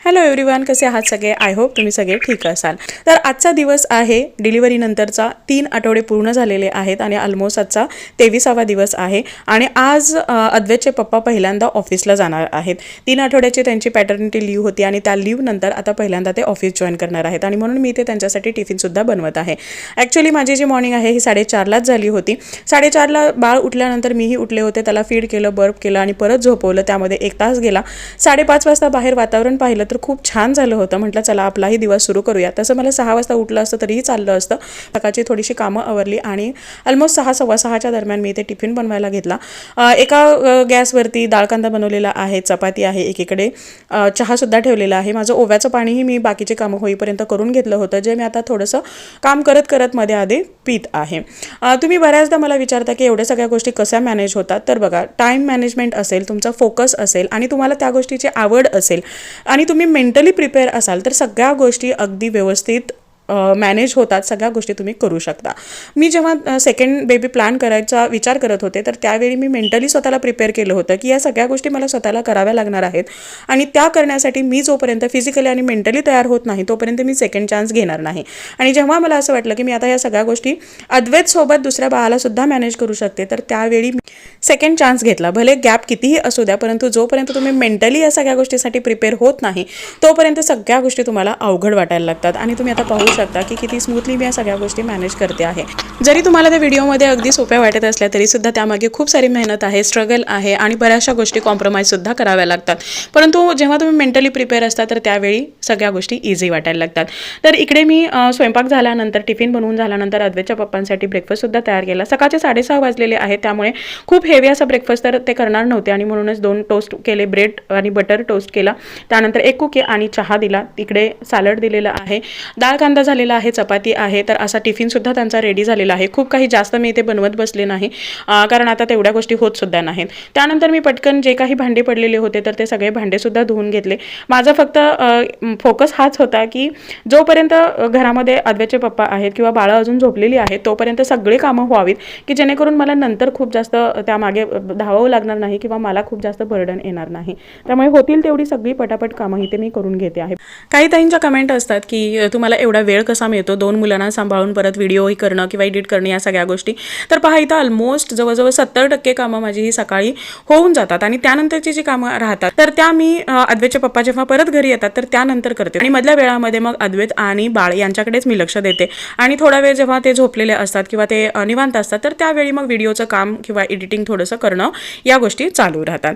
Hello everyone, कसे आहात सगळे? आय होप तुम्ही सगळे ठीक असाल. तर आजचा दिवस आहे डिलिव्हरी नंतरचा 3 आठवडे पूर्ण झालेले आहेत आणि ऑलमोस्ट आजचा 23वा दिवस आहे. आणि आज अद्वैतचे पप्पा पहिल्यांदा ऑफिसला जाणार आहेत. 3 आठवड्याची त्यांची पॅटर्निटी लीव्ह होती आणि त्या लीव्ह नंतर आता पहिल्यांदा ते ऑफिस जॉईन करणार आहेत आणि म्हणून मी ते त्यांच्यासाठी टिफिनसुद्धा बनवत आहे. ॲक्च्युली माझी जी मॉर्निंग आहे ही 4:30लाच झाली होती. 4:30ला बाळ उठल्यानंतर मीही उठले होते. त्याला फीड केलं, बर्प केलं आणि परत झोपवलं. त्यामध्ये 1 तास गेला. 5:30 वाजता बाहेर वातावरण पाहिलं तर खूप छान झालं होतं. म्हटलं चला आपलाही दिवस सुरू करूया. तसं मला 6 वाजता उठलं असतं तरीही चाललं असतं. सकाळची थोडीशी कामं आवरली आणि ऑलमोस्ट 6 सव्वा 6च्या दरम्यान मी ते टिफिन बनवायला घेतला. एका गॅसवरती डाळ कांदा बनवलेला आहे, चपाती आहे, एकीकडे चहासुद्धा ठेवलेला आहे. माझं ओव्याचं पाणीही मी बाकीचे कामं होईपर्यंत करून घेतलं होतं, जे मी आता थोडंसं काम करत मध्ये आधी पीत आहे. तुम्ही बऱ्याचदा मला विचारता की एवढ्या सगळ्या गोष्टी कशा मॅनेज होतात. तर बघा, टाईम मॅनेजमेंट असेल, तुमचा फोकस असेल आणि तुम्हाला त्या गोष्टीची आवड असेल आणि तुम्ही मेंटली प्रिपेअर असाल तर सगळ्या गोष्टी अगदी व्यवस्थित मॅनेज होतात. सगळ्या गोष्टी तुम्ही करू शकता. मी जेव्हा सेकंड बेबी प्लॅन करायचा विचार करत होते तर त्यावेळी मी मेंटली स्वतःला प्रिपेअर केलं होतं की या सगळ्या गोष्टी मला स्वतःला कराव्या लागणार आहेत आणि त्या करण्यासाठी मी जोपर्यंत फिजिकली आणि मेंटली तयार होत नाही तोपर्यंत मी सेकंड चान्स घेणार नाही. आणि जेव्हा मला असं वाटलं की मी आता या सगळ्या गोष्टी अद्वैतसोबत दुसऱ्या बाळालासुद्धा मॅनेज करू शकते तर त्यावेळी मी सेकंड चान्स घेतला. भले गॅप कितीही असू द्या, परंतु जोपर्यंत तुम्ही मेंटली या सगळ्या गोष्टीसाठी प्रिपेअर होत नाही तोपर्यंत सगळ्या गोष्टी तुम्हाला अवघड वाटायला लागतात. आणि तुम्ही आता पाहू शकता की किती स्मूथली मी या सगळ्या गोष्टी मॅनेज करते आहे. जरी तुम्हाला त्या व्हिडिओमध्ये अगदी सोप्या वाटत असल्या तरीसुद्धा त्यामागे खूप सारी मेहनत आहे, स्ट्रगल आहे आणि बऱ्याचशा गोष्टी कॉम्प्रोमाइजसुद्धा कराव्या लागतात. परंतु जेव्हा तुम्ही मेंटली प्रिपेअर असता तर त्यावेळी सगळ्या गोष्टी इझी वाटायला लागतात. तर इकडे मी स्वयंपाक झाल्यानंतर, टिफिन बनवून झाल्यानंतर अद्वैतच्या पप्पांसाठी ब्रेकफास्टसुद्धा तयार केला. सकाळचे 6:30 वाजलेले आहेत, त्यामुळे खूप हेवी असा ब्रेकफास्ट तर ते करणार नव्हते आणि म्हणूनच 2 टोस्ट केले, ब्रेड आणि बटर टोस्ट केला. त्यानंतर 1 कुकी आणि चहा दिला. तिकडे सॅलड दिलेला आहे, डाळ कांदा झालेला आहे, चपाती आहे. तर असा टिफिनसुद्धा त्यांचा रेडी झालेला आहे. खूप काही जास्त मी इथे बनवत बसले नाही कारण आता तेवढ्या गोष्टी होतसुद्धा नाहीत. त्यानंतर मी पटकन जे काही भांडे पडलेले होते तर ते सगळे भांडेसुद्धा धुवून घेतले. माझा फक्त फोकस हाच होता की जोपर्यंत घरामध्ये अद्वैतचे पप्पा आहेत किंवा बाळं अजून झोपलेली आहेत तोपर्यंत सगळे कामं व्हावीत की जेणेकरून मला नंतर खूप जास्त त्यामागे धावावं लागणार नाही किंवा मला खूप जास्त बर्डन येणार नाही. त्यामुळे होतील तेवढी सगळी पटापट कामं इथे मी करून घेते आहे. काही ताईंच्या कमेंट असतात की तुम्हाला एवढा वेळ कसा मिळतो 2 मुलांना सांभाळून परत व्हिडिओही करणं किंवा एडिट करणं या सगळ्या गोष्टी. तर पहा, इथं ऑलमोस्ट जवळजवळ 70% कामं माझी ही सकाळी होऊन जातात आणि त्यानंतरची जी कामं राहतात तर त्या मी अद्वैतचे पप्पा जेव्हा परत घरी येतात तर त्यानंतर करते. आणि मधल्या वेळामध्ये मग अद्वैत आणि बाळ यांच्याकडेच मी लक्ष देते आणि थोडा वेळ जेव्हा ते झोपलेले असतात किंवा ते निवांत असतात तर त्यावेळी मग व्हिडिओचं काम किंवा एडिटिंग थोडंसं करणं या गोष्टी चालू राहतात.